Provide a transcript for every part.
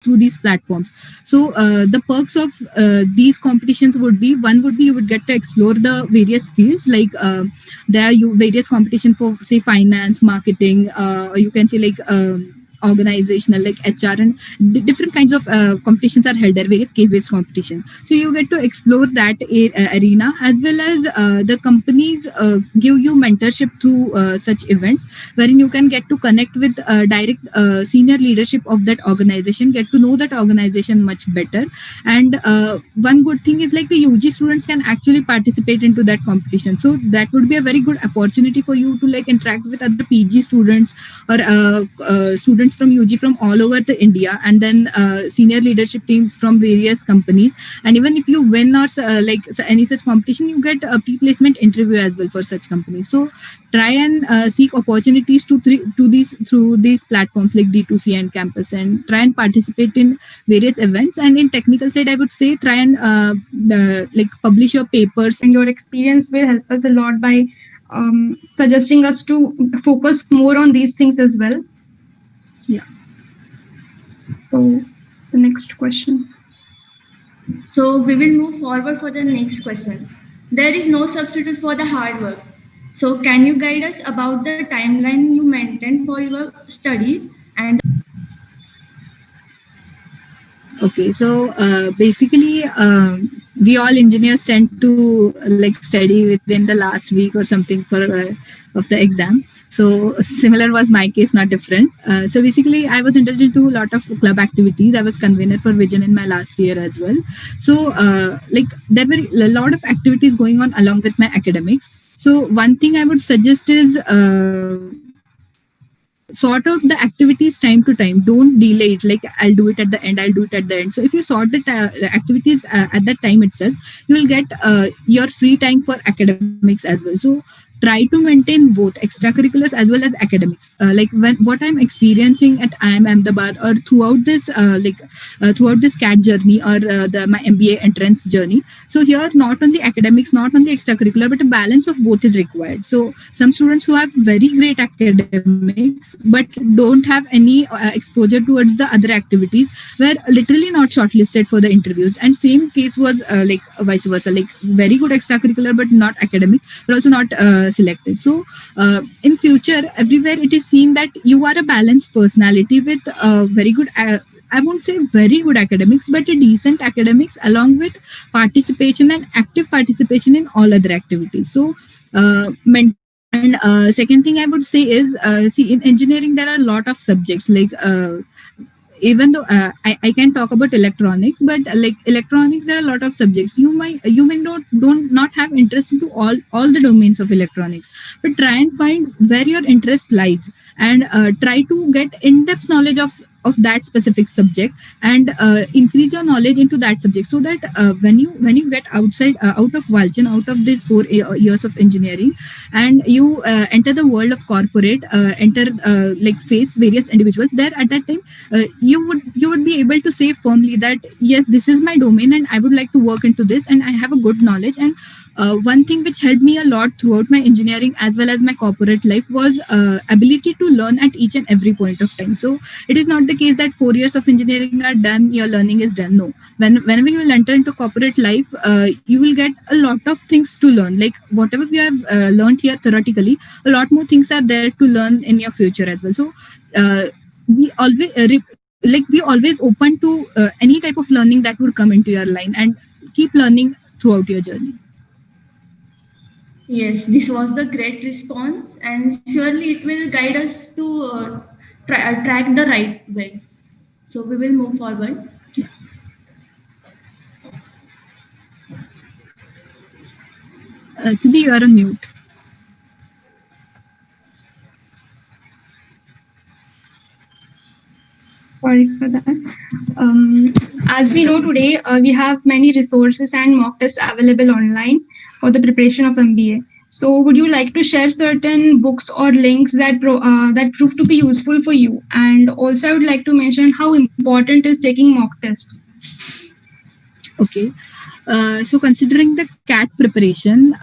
through these platforms. So the perks of these competitions would be, one would be you would get to explore the various fields, like there are various competition for say finance, marketing, or you can say like organizational like HR, and different kinds of competitions are held there, various case-based competition. So you get to explore that arena, as well as the companies give you mentorship through such events, wherein you can get to connect with direct senior leadership of that organization, get to know that organization much better. And one good thing is like the UG students can actually participate into that competition, so that would be a very good opportunity for you to like interact with other PG students or students from UG from all over the India, and then senior leadership teams from various companies. And even if you win or any such competition, you get a pre-placement interview as well for such companies. So try and seek opportunities through these platforms like D2C and campus, and try and participate in various events. And in technical side, I would say try and like publish your papers. And your experience will help us a lot by suggesting us to focus more on these things as well. Yeah. So the next question. So we will move forward for the next question. There is no substitute for the hard work. So can you guide us about the timeline you maintain for your studies? And okay, so basically we all engineers tend to like study within the last week or something for of the exam. So similar was my case, not different. So basically I was indulged into a lot of club activities. I was convener for Vision in my last year as well. So like there were a lot of activities going on along with my academics. So one thing I would suggest is sort out the activities time to time. Don't delay it, like I'll do it at the end. So if you sort the activities at that time itself, you will get your free time for academics as well. So try to maintain both extracurriculars as well as academics. Like what I'm experiencing at IIM Ahmedabad or throughout this CAT journey or my MBA entrance journey. So here not only academics, not only extracurricular, but a balance of both is required. So some students who have very great academics but don't have any exposure towards the other activities were literally not shortlisted for the interviews. And same case was like vice versa, like very good extracurricular but not academics, but also not selected. So in future, everywhere it is seen that you are a balanced personality with very good I won't say very good academics, but a decent academics along with participation and active participation in all other activities. So second thing I would say is see, in engineering there are a lot of subjects, like even though I can talk about electronics, but like electronics, there are a lot of subjects. You may not have interest into all the domains of electronics, but try and find where your interest lies, and try to get in-depth knowledge of that specific subject, and increase your knowledge into that subject, so that when you get out of Walchen, out of this 4 years of engineering, and you enter the world of corporate, like face various individuals there, at that time you would be able to say firmly that yes, this is my domain and I would like to work into this, and I have a good knowledge. And one thing which helped me a lot throughout my engineering as well as my corporate life was ability to learn at each and every point of time. So it is not the case that 4 years of engineering are done, your learning is done. No, whenever you will enter into corporate life, you will get a lot of things to learn. Like whatever we have learned here theoretically, a lot more things are there to learn in your future as well. So we always open to any type of learning that would come into your line, and keep learning throughout your journey. Yes, this was the great response, and surely it will guide us to track the right way. So we will move forward. Yeah. Siddhi, you are on mute. Sorry for that. As we know today, we have many resources and mock tests available online for the preparation of MBA. So would you like to share certain books or links that prove to be useful for you? And also I would like to mention how important is taking mock tests. Okay. So considering the CAT preparation,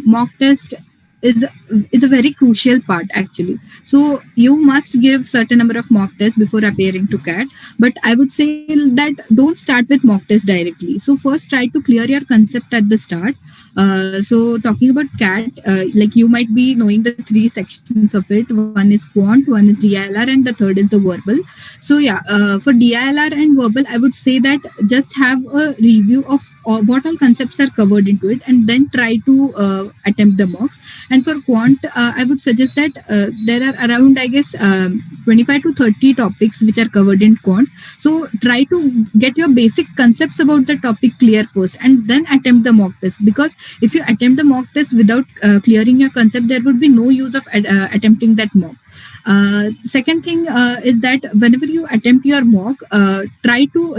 mock test is is a very crucial part actually. So you must give certain number of mock tests before appearing to CAT. But I would say that don't start with mock test directly. So first try to clear your concept at the start. So talking about CAT, like you might be knowing the three sections of it. One is quant, one is DILR, and the third is the verbal. So yeah, for DILR and verbal, I would say that just have a review of what all concepts are covered into it, and then try to attempt the mocks. And for quant, I would suggest that there are around, I guess, 25 to 30 topics which are covered in quant. So try to get your basic concepts about the topic clear first, and then attempt the mock test. Because if you attempt the mock test without clearing your concept, there would be no use of attempting that mock. Second thing is that whenever you attempt your mock, try to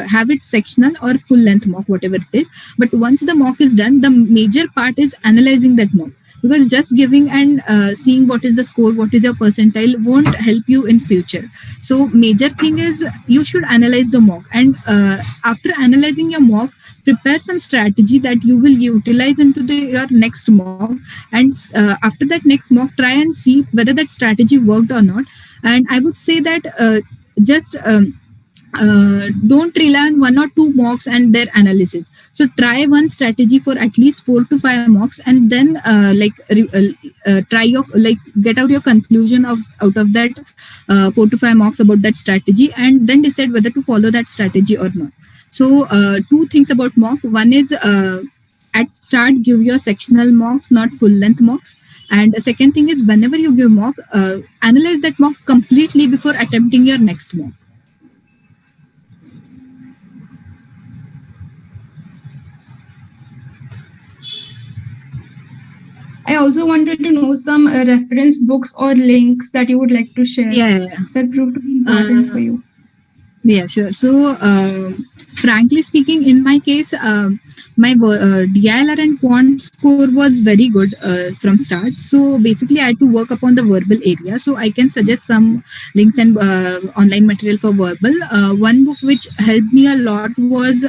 have it sectional or full length mock, whatever it is. But once the mock is done, the major part is analyzing that mock, because just giving and seeing what is the score, what is your percentile, won't help you in future. So major thing is you should analyze the mock, and after analyzing your mock, prepare some strategy that you will utilize into your next mock. And after that next mock, try and see whether that strategy worked or not. And I would say that just don't rely on one or two mocks and their analysis. So try one strategy for at least 4 to 5 mocks, and then try your get out your conclusion of out of that 4 to 5 mocks about that strategy, and then decide whether to follow that strategy or not. So two things about mock. One is at start give your sectional mocks, not full length mocks. And the second thing is whenever you give mock, analyze that mock completely before attempting your next mock. I also wanted to know some reference books or links that you would like to share that proved to be important for you. Yeah, sure. So, frankly speaking, in my case, my DILR and quant score was very good from start. So, basically, I had to work upon the verbal area. So, I can suggest some links and online material for verbal. One book which helped me a lot was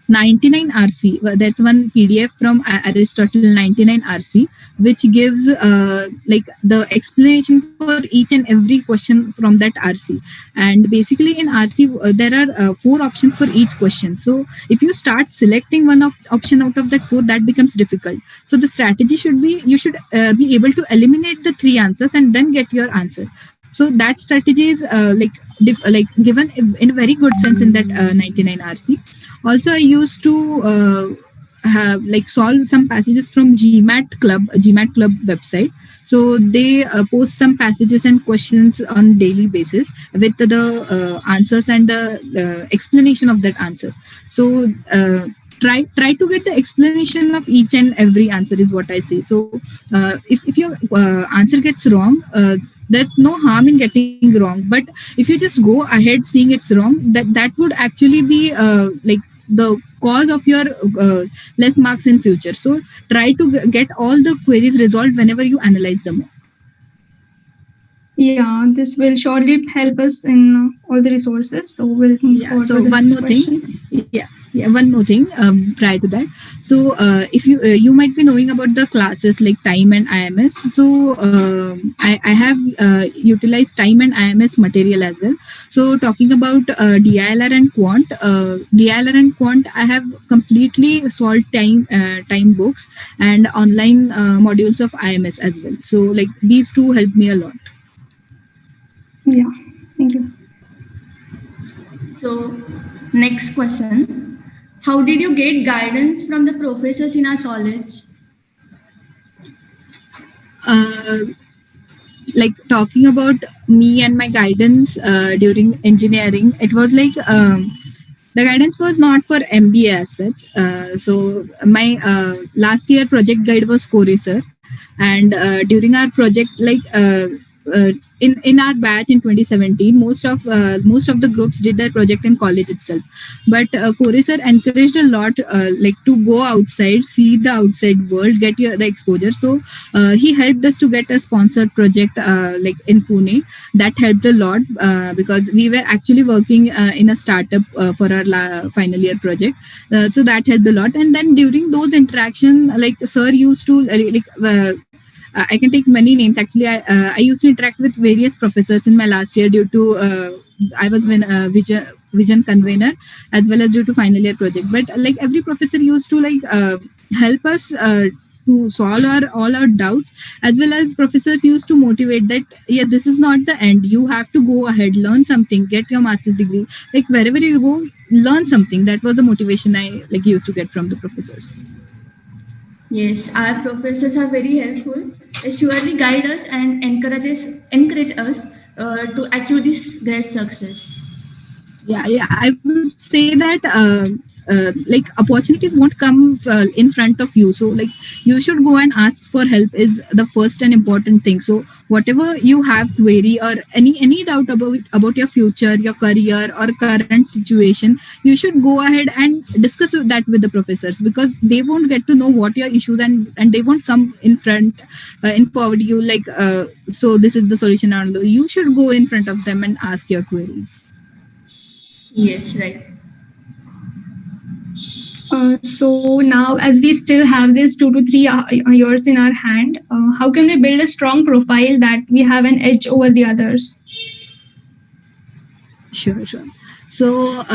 99 RC. That's one PDF from Aristotle, 99 RC, which gives the explanation for each and every question from that RC. And basically in RC, there are 4 options for each question. So if you start selecting one option out of that 4, that becomes difficult. So the strategy should be, you should be able to eliminate the 3 answers and then get your answer. So that strategy is given in a very good sense in that 99 RC. Also, I used to solve some passages from GMAT Club website. So they post some passages and questions on daily basis with the answers and the explanation of that answer. So try to get the explanation of each and every answer is what I say. So if your answer gets wrong, there's no harm in getting wrong. But if you just go ahead seeing it's wrong, that would actually be the cause of your less marks in future. So try to get all the queries resolved whenever you analyze them. Yeah, this will surely help us in all the resources. So we'll move forward. So one more thing. One more thing prior to that. So if you might be knowing about the classes like time and IMS. So I have utilized time and IMS material as well. So talking about DILR and quant, I have completely solved time books and online modules of IMS as well. So these two helped me a lot. Yeah, thank you. So next question. How did you get guidance from the professors in our college? Talking about me and my guidance during engineering, it was the guidance was not for MBA as such. So my last year project guide was co-research, and during our project in our batch in 2017, most of the groups did their project in college itself. But Kore sir encouraged a lot, like to go outside, see the outside world, get the exposure. So he helped us to get a sponsored project like in Pune. That helped a lot because we were actually working in a startup for our final year project. So that helped a lot. And then during those interaction, like sir used to I can take many names. Actually, I used to interact with various professors in my last year due to I was vision convener as well as due to final year project. But like every professor used to help us. To solve all our doubts, as well as professors used to motivate that yes, this is not the end, you have to go ahead, learn something, get your master's degree, like wherever you go, learn something. That was the motivation I like used to get from the professors. Yes, our professors are very helpful. They surely guide us and encourage us to achieve this great success. Yeah, I would say that like opportunities won't come in front of you, so like you should go and ask for help is the first and important thing. So whatever you have query or any doubt about your future, your career or current situation, you should go ahead and discuss that with the professors, because they won't get to know what your issues, and they won't come in front in forward you like so this is the solution, or you should go in front of them and ask your queries. Yes, right. So now, as we still have this 2 to 3 years in our hand, how can we build a strong profile that we have an edge over the others? Sure. So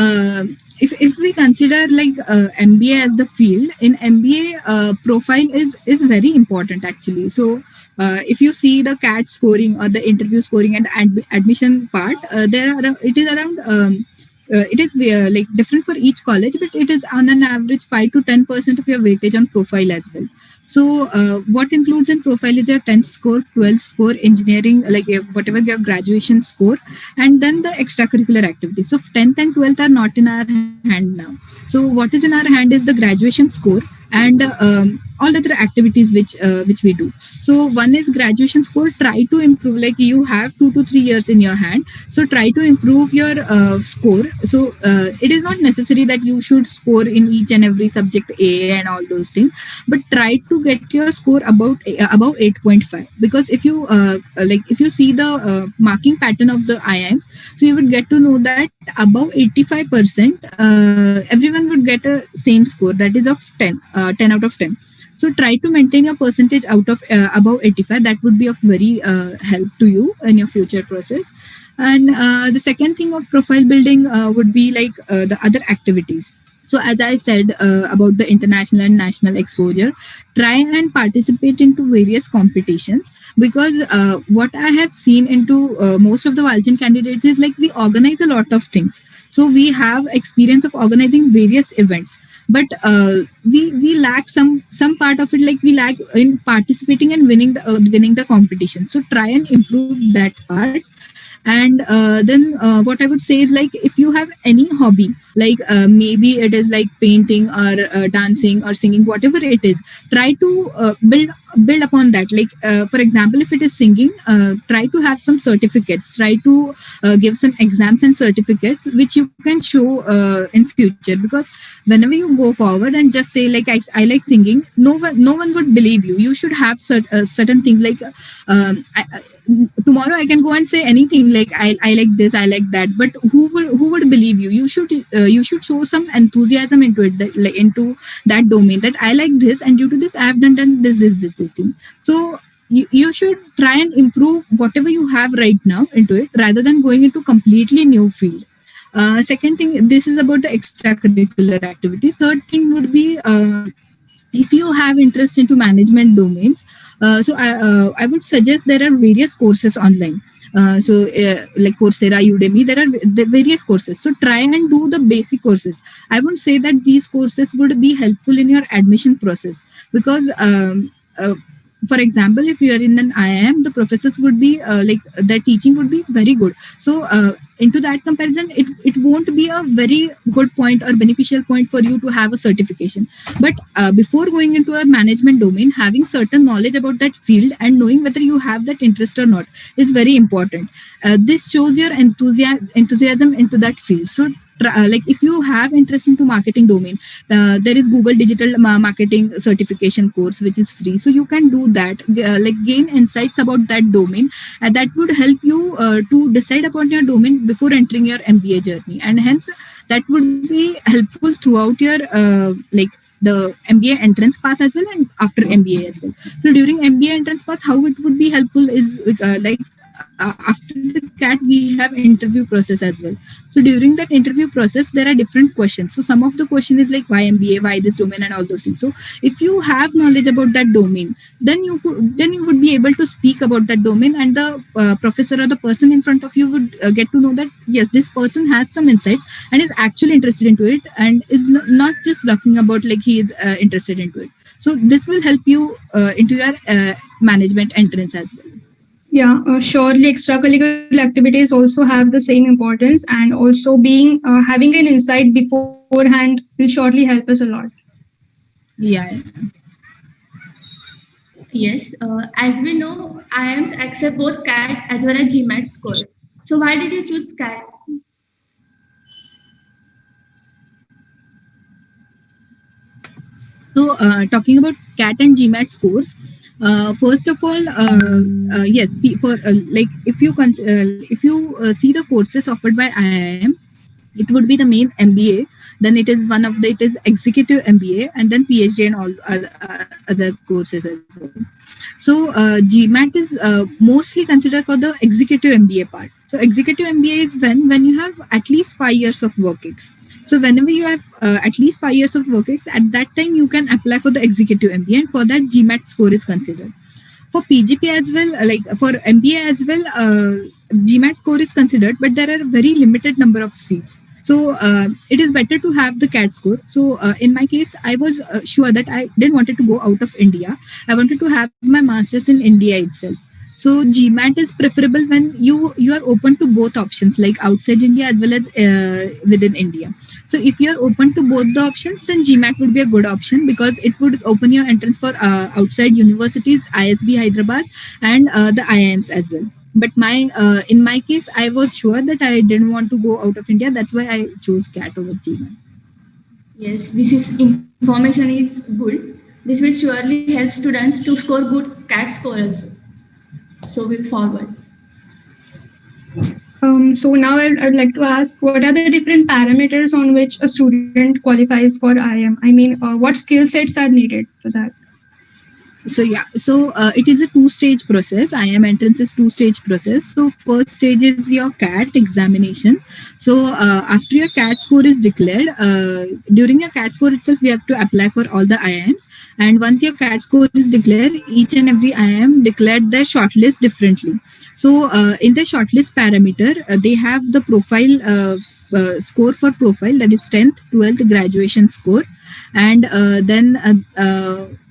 if we consider like MBA as the field, in MBA profile is very important actually. So if you see the CAT scoring or the interview scoring and admission part, it is around. It is like different for each college, but it is on an average 5 to 10% of your weightage on profile as well. So what includes in profile is your 10th score, 12th score, engineering, like whatever your graduation score, and then the extracurricular activities. So 10th and 12th are not in our hand now. So what is in our hand is the graduation score and all other activities which we do. So one is graduation score. Try to improve, like you have 2 to 3 years in your hand, so try to improve your score. So it is not necessary that you should score in each and every subject A and all those things, but try to get your score above 8.5, because if you see the marking pattern of the IIMs, so you would get to know that above 85% everyone would get a same score, that is of 10 out of 10. So try to maintain your percentage out of above 85. That would be of very help to you in your future process. And the second thing of profile building would be like the other activities. So as I said about the international and national exposure, try and participate into various competitions, because what I have seen into most of the Walchan candidates is like we organize a lot of things. So we have experience of organizing various events, but we lack some part of it, like we lack in participating and winning the competition. So try and improve that part. And then what I would say is, like, if you have any hobby, like maybe it is like painting or dancing or singing, whatever it is, try to build upon that. Like for example, if it is singing, try to have some certificates, try to give some exams and certificates which you can show in future. Because whenever you go forward and just say like I like singing, no one would believe you. You should have certain things like tomorrow I can go and say anything like I like this, I like that, but who would believe you? You should show some enthusiasm into it, like into that domain, that I like this, and due to this I have done this thing. So you should try and improve whatever you have right now into it, rather than going into completely new field. Second thing, this is about the extracurricular activities. Third thing would be if you have interest into management domains, so I would suggest there are various courses online. Like Coursera, Udemy, there are the various courses. So try and do the basic courses. I won't say that these courses would be helpful in your admission process, because for example, if you are in an IIM, the professors would be like the teaching would be very good. So into that comparison, it won't be a very good point or beneficial point for you to have a certification. But before going into a management domain, having certain knowledge about that field and knowing whether you have that interest or not is very important. This shows your enthusiasm into that field. So like if you have interest into marketing domain, there is Google Digital Marketing certification course which is free, so you can do that, like gain insights about that domain, and that would help you to decide upon your domain before entering your MBA journey, and hence that would be helpful throughout your like the MBA entrance path as well and after MBA as well. So during MBA entrance path, how it would be helpful is like after the CAT we have interview process as well. So during that interview process there are different questions. So some of the question is like why MBA, why this domain, and all those things. So if you have knowledge about that domain, then you would be able to speak about that domain, and the professor or the person in front of you would get to know that yes, this person has some insights and is actually interested into it, and is not just bluffing about like he is interested into it. So this will help you into your management entrance as well. Yeah, surely extracurricular activities also have the same importance, and also being having an insight beforehand will surely help us a lot. Yeah. Yes, as we know, IIMs accept both CAT as well as GMAT scores. So why did you choose CAT? So talking about CAT and GMAT scores, first of all, yes, for like if you see the courses offered by IIM, it would be the main MBA. Then it is one of the it is executive MBA, and then PhD and all other courses as well. So GMAT is mostly considered for the executive MBA part. So executive MBA is when you have at least 5 years of work ex. So whenever you have at least 5 years of work ex, at that time you can apply for the executive MBA, and for that GMAT score is considered. For PGP as well, like for MBA as well, GMAT score is considered, but there are very limited number of seats. So it is better to have the CAT score. So in my case, I was sure that I didn't wanted to go out of India. I wanted to have my master's in India itself. So GMAT is preferable when you are open to both options, like outside India as well as within India. So if you are open to both the options, then GMAT would be a good option because it would open your entrance for outside universities, ISB Hyderabad, and the IIMs as well. But in my case, I was sure that I didn't want to go out of India. That's why I chose CAT over GMAT. Yes, this is information is good. This will surely help students to score good CAT score also. So we'll forward. So now I'd like to ask, what are the different parameters on which a student qualifies for IIM? I mean, what skill sets are needed for that? So yeah, so it is a two-stage process. IIM entrance is two-stage process. So first stage is your CAT examination. So after your CAT score is declared, during your CAT score itself, we have to apply for all the IIMs. And once your CAT score is declared, each and every IIM declared their shortlist differently. So in the shortlist parameter, they have the profile score for profile, that is 10th, 12th graduation score. And then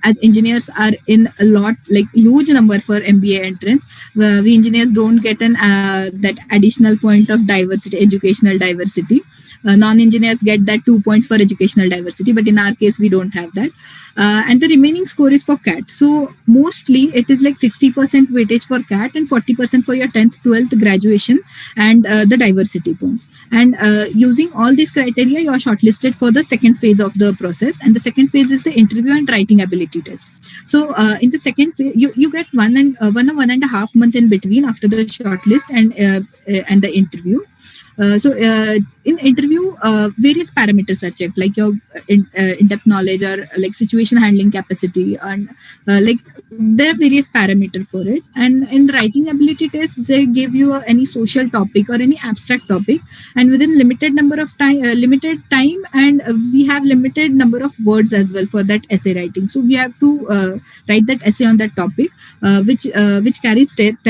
as engineers are in a lot, like huge number for MBA entrance, we engineers don't get an that additional point of diversity, educational diversity. Non-engineers get that 2 points for educational diversity, but in our case we don't have that. And the remaining score is for CAT. So mostly it is like 60% weightage for CAT and 40% for your 10th, 12th graduation and the diversity points. And using all these criteria, you are shortlisted for the second phase of the process. And the second phase is the interview and writing ability test. So in the second phase, you get 1.5 months in between after the shortlist and the interview. So in interview, various parameters are checked, like your in-depth knowledge or like situation handling capacity, and like there are various parameters for it. And in writing ability test, they give you any social topic or any abstract topic, and within limited time, and we have limited number of words as well for that essay writing. So we have to write that essay on that topic, which carries 10%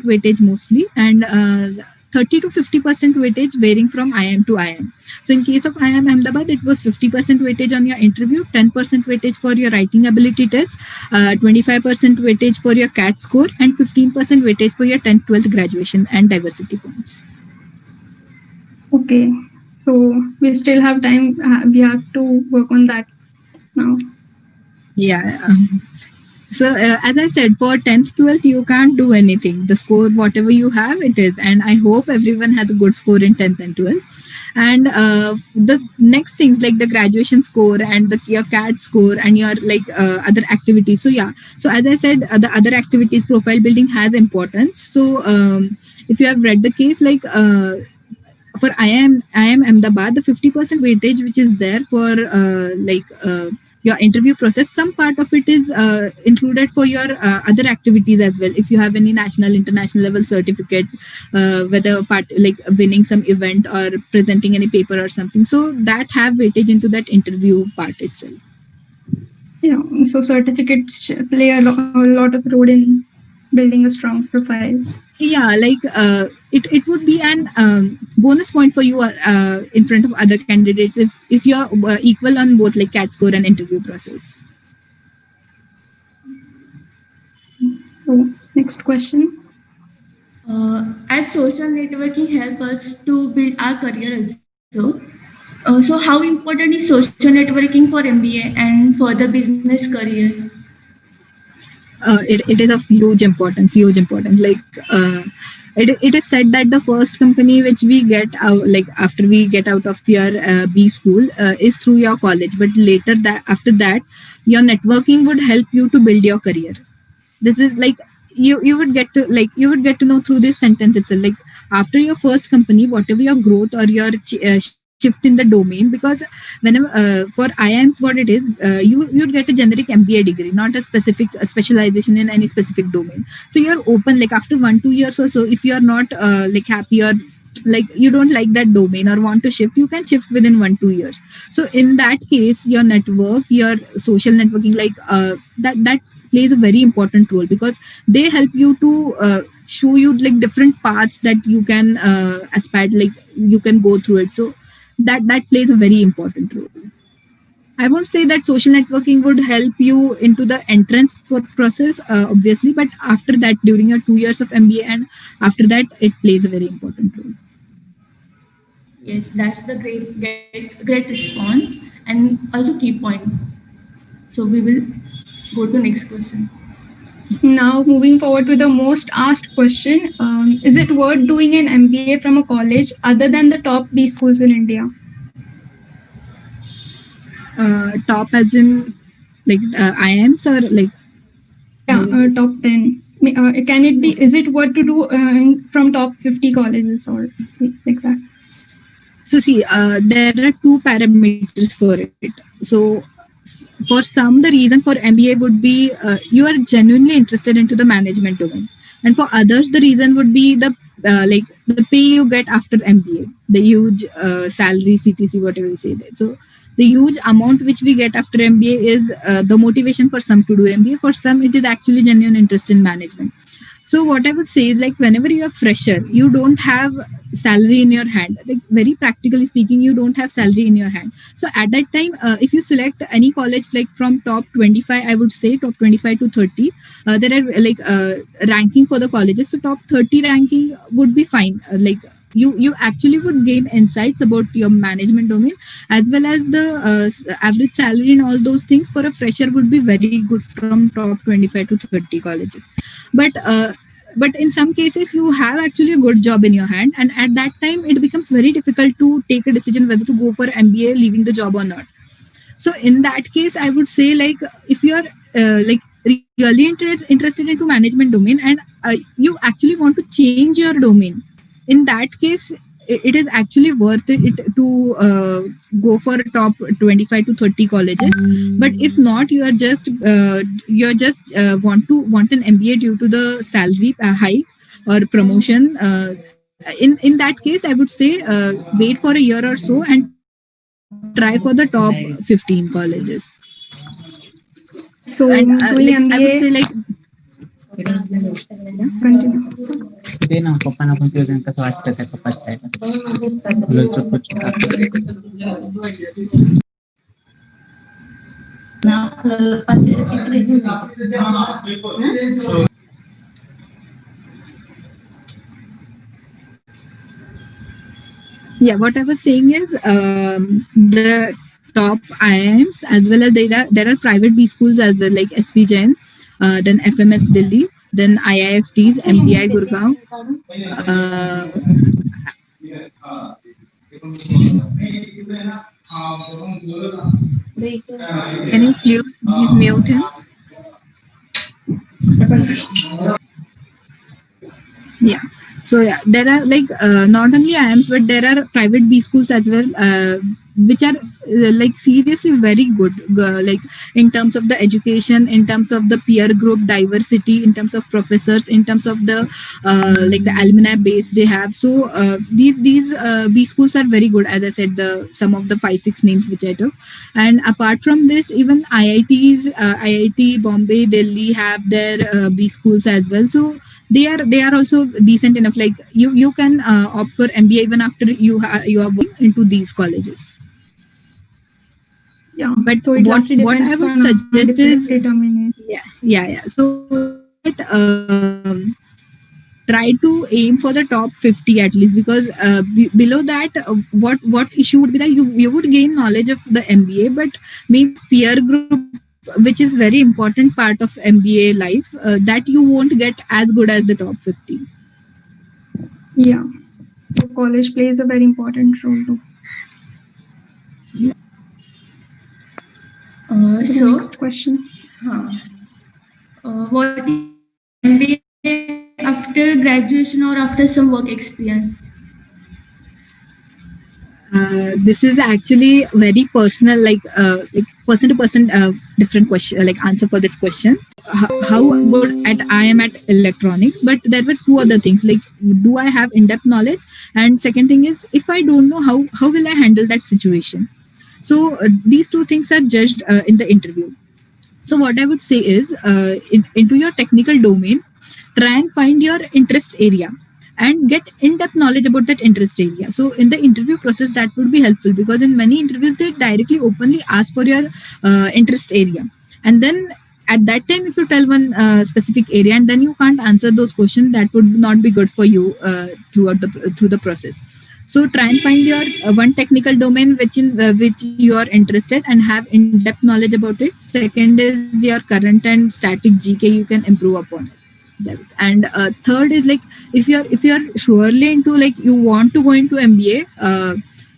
weightage mostly, and 30 to 50% weightage varying from IIM to IIM. So in case of IIM Ahmedabad, it was 50% weightage on your interview, 10% weightage for your writing ability test, 25% weightage for your CAT score, and 15% weightage for your 10th, 12th graduation and diversity points. Okay, so we still have time. We have to work on that now. Yeah. So as I said, for 10th, 12th, you can't do anything. The score, whatever you have, it is. And I hope everyone has a good score in 10th and 12th. And the next things like the graduation score and your CAT score and your like other activities. So yeah. So as I said, the other activities, profile building has importance. So if you have read the case, like for I am Ahmedabad, the 50% weightage which is there for your interview process, some part of it is included for your other activities as well. If you have any national, international level certificates, whether part like winning some event or presenting any paper or something, so that have weightage into that interview part itself. Yeah, so certificates play a lot of role in building a strong profile. Yeah, like it would be an bonus point for you in front of other candidates if you're equal on both like CAT score and interview process. So next question. As social networking help us to build our career also. So how important is social networking for MBA and for the business career? It is of huge importance. Like it is said that the first company which we get out, like after we get out of your B school, is through your college. But later that after that, your networking would help you to build your career. This is like you would get to know through this sentence itself. Like after your first company, whatever your growth or your shift in the domain, because whenever for IIMs what it is, you'd get a generic MBA degree, not a specific specialization in any specific domain. So you're open, like after 1-2 years or so, if you're not like happy or like you don't like that domain or want to shift, you can shift within 1-2 years. So in that case, your network, your social networking, like that plays a very important role, because they help you to show you like different paths that you can aspire, like you can go through it. So that plays a very important role. I won't say that social networking would help you into the entrance process, obviously, but after that, during your 2 years of MBA and after that, it plays a very important role. Yes, that's the great response and also key point. So we will go to next question. Now moving forward to the most asked question, is it worth doing an MBA from a college other than the top B schools in India? Top as in like IIMs or like? Yeah, top 10. Can it be, is it worth to do from top 50 colleges or like that? So see, there are two parameters for it. So for some, the reason for MBA would be you are genuinely interested into the management domain, and for others, the reason would be the like the pay you get after MBA, the huge salary, CTC, whatever you say there. So the huge amount which we get after MBA is the motivation for some to do MBA. For some, it is actually genuine interest in management. So what I would say is, like whenever you're a fresher, you don't have salary in your hand. Like very practically speaking, you don't have salary in your hand. So at that time, if you select any college like from top 25, I would say top 25 to 30, there are like ranking for the colleges. So top 30 ranking would be fine. Like you actually would gain insights about your management domain, as well as the average salary and all those things for a fresher would be very good from top 25 to 30 colleges. But but in some cases you have actually a good job in your hand, and at that time it becomes very difficult to take a decision whether to go for MBA leaving the job or not. So in that case, I would say, like if you are like really interested into management domain, and you actually want to change your domain, in that case it is actually worth it to go for top 25 to 30 colleges. But if not, you are just want an MBA due to the salary hike or promotion, in that case I would say wait for a year or so and try for the top 15 colleges. So And doing like MBA, I would say, like Continue. Hindi na ako pa na-confuse kasi waktu saya kapatid. Lucu kucu. Nah, lepas itu Yeah, what I was saying is the top IIMs as well as there are private B schools as well, like SP Jain, then FMS Delhi, then IIFTs, MDI Gurgaon. Can you please mute him? Yeah. So yeah, there are like not only IIMs but there are private B schools as well, which are like seriously very good, like in terms of the education, in terms of the peer group diversity, in terms of professors, in terms of the like the alumni base they have. So these B schools are very good. As I said, the some of the 5-6 names which I took, and apart from this, even IITs, IIT Bombay, Delhi have their B schools as well. So they are also decent enough. Like you can opt for MBA even after you are working into these colleges. Yeah, But so it what lastly I depends would on suggest is determination. yeah. So try to aim for the top 50 at least, because below that, what issue would be that you would gain knowledge of the MBA, but maybe peer group, which is very important part of MBA life, that you won't get as good as the top 50. Yeah, so college plays a very important role too. So Next question. What is MBA after graduation or after some work experience? This is actually very personal, like person to person different question, like answer for this question. How good at I am at electronics, but there were two other things, like do I have in-depth knowledge, and second thing is if I don't know, how will I handle that situation. So these two things are judged in the interview. So what I would say is into your technical domain, try and find your interest area and get in-depth knowledge about that interest area. So in the interview process, that would be helpful, because in many interviews they directly openly ask for your interest area, and then at that time if you tell one specific area and then you can't answer those questions, that would not be good for you through the process. So try and find your one technical domain which you are interested and have in-depth knowledge about it. Second is your current and static GK you can improve upon it. And third is like if you're surely into, like you want to go into MBA,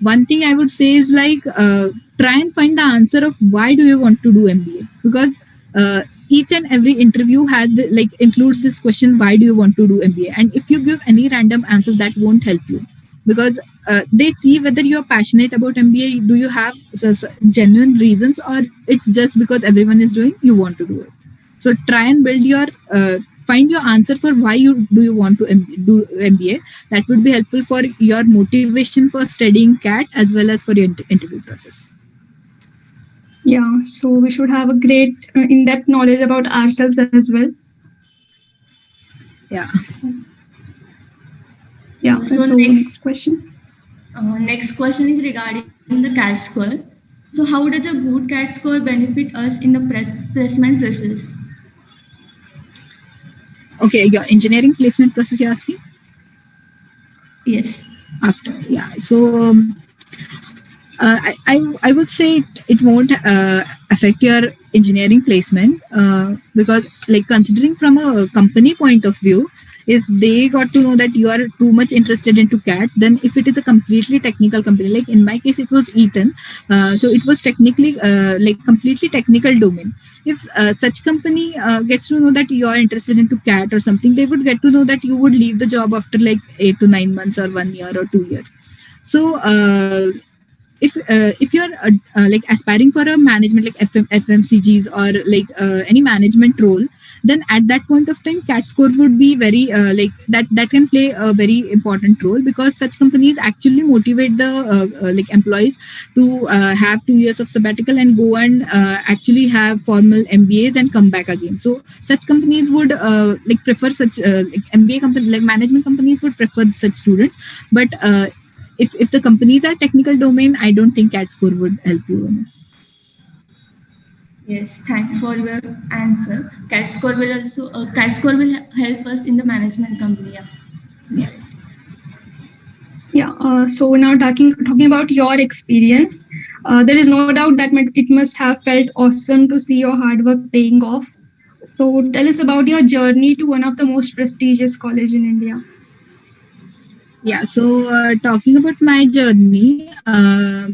one thing I would say is like try and find the answer of why do you want to do MBA, because each and every interview has like includes this question, why do you want to do MBA? And if you give any random answers, that won't help you, because they see whether you're passionate about MBA. Do you have genuine reasons, or it's just because everyone is doing, you want to do it? So try and build your find your answer for why you want to do MBA. That would be helpful for your motivation for studying CAT as well as for your interview process. Yeah, so we should have a great in-depth knowledge about ourselves as well. Yeah. Yeah. So next question. Next question is regarding the CAT score. So how does a good CAT score benefit us in the placement process? Okay, your engineering placement process you're asking? Yes. After, yeah. So I would say it won't affect your engineering placement, because like considering from a company point of view, if they got to know that you are too much interested into CAT, then if it is a completely technical company, like in my case it was Eaton, so it was technically like completely technical domain. If such company gets to know that you are interested into CAT or something, they would get to know that you would leave the job after like 8 to 9 months or 1 year or 2 years. So if you're like aspiring for a management like FMCGs or like any management role, then at that point of time CAT score would be very that can play a very important role, because such companies actually motivate the employees to have 2 years of sabbatical and go and actually have formal MBAs and come back again. So such companies would prefer such MBA company, like management companies would prefer such students. But if the companies are technical domain, I don't think CAT score would help you. Yes, thanks for your answer. CAT score will help us in the management company. Yeah. Yeah. So now talking about your experience, there is no doubt that it must have felt awesome to see your hard work paying off. So tell us about your journey to one of the most prestigious college in India. Yeah, so talking about my journey,